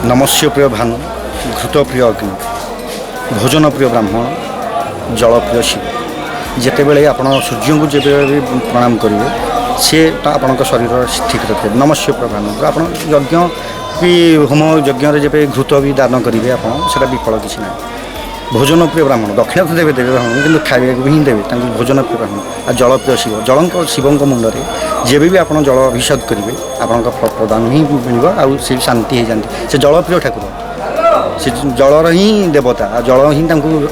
नमस्य प्रिय भानु घृत प्रिय अग्नि भोजन प्रिय ब्राह्मण जल प्रिय शिव जितेबले आप सूर्य को जब भी प्रणाम करेंगे सी आपण शरीर ठीक रखे नमस्य प्रिय भानु आप यज्ञ भी होम यज्ञ जब घृत भी दान करेंगे आपटा विफल किसी ना भोजन प्रिय ब्राह्मण दक्षिण तो देवे देवे ब्राह्मण कि खाया भी देवे भोजन प्रिय ब्राह्मण आ जल प्रिय शिव जल शिव मुंडे जब भी आप जल अभिषेक करेंगे आपण फल प्रदान ही मिल आ शांति हो जाती से जल प्रिय ठाकुर से जलर ही देवता आ जल ही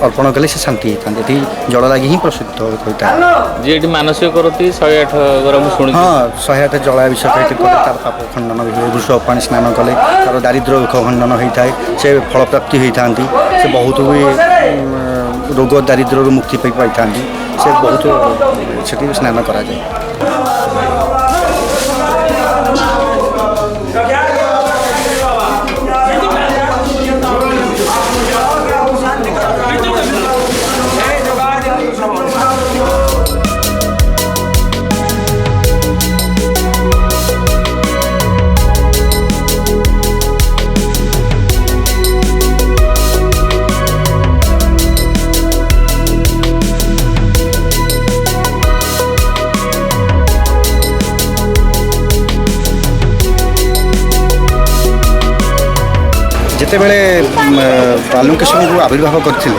अर्पण कले से शांति होता है जल लगी ही प्रसिद्ध होता है जी मानसिक करती 108 गरम शुणी हाँ 108 जलाभिषेक तार पाप खंडन भी वृष पानी स्नान कले तार दारिद्र्य दुख खंडन होता है से फल प्राप्ति होता से बहुत भी रोग दारिद्र्य मुक्ति पाई से बहुत से स्नान कराए। जितेबले बालुकेश्वर को आविर्भाव करते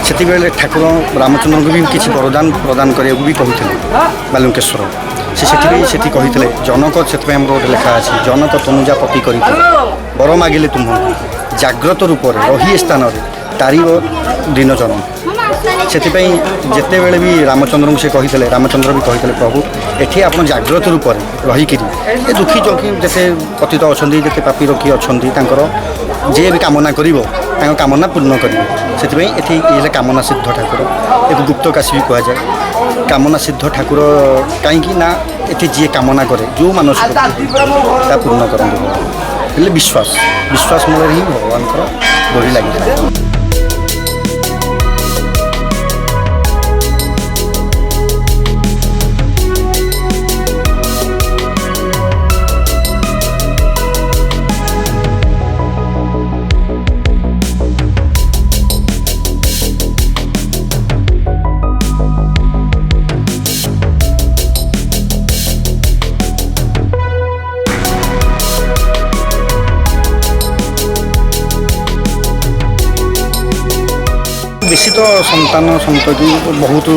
से ठाकुर रामचंद्र को भी किसी वरदान प्रदान करने भी कहते बालुकेश्वर से कहते जनक से गोटे लेखा अच्छी जनक तनुजा पति कर वर मागिले तुम जाग्रत रूप रही स्थान तारी दिन जन्म से जिते बड़े भी रामचंद्र को से कहते रामचंद्र भी कहते प्रभु एठी आप जाग्रत रूप रहीकि ये दुखी जोखी जिते पतित अच्छा जिते पापी रखी अच्छा जे भी कामना कर कामना पूर्ण करेंगे से कामना सिद्ध ठाकुर एक गुप्त काशी भी कहुए कामना सिद्ध ठाकुर कहीं ये जी कामना करे जो मानसिक पूर्ण करेंगे विश्वास विश्वास मूल ही भगवान डोरी लगी। बेसी तो संतान संतति बहुत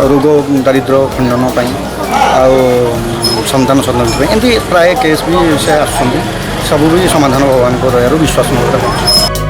रोग दारिद्र खंडन संतान संतति एमती प्राय केस भी से सब भी समाधान भगवान को दयारू विश्वास मूलक धर्म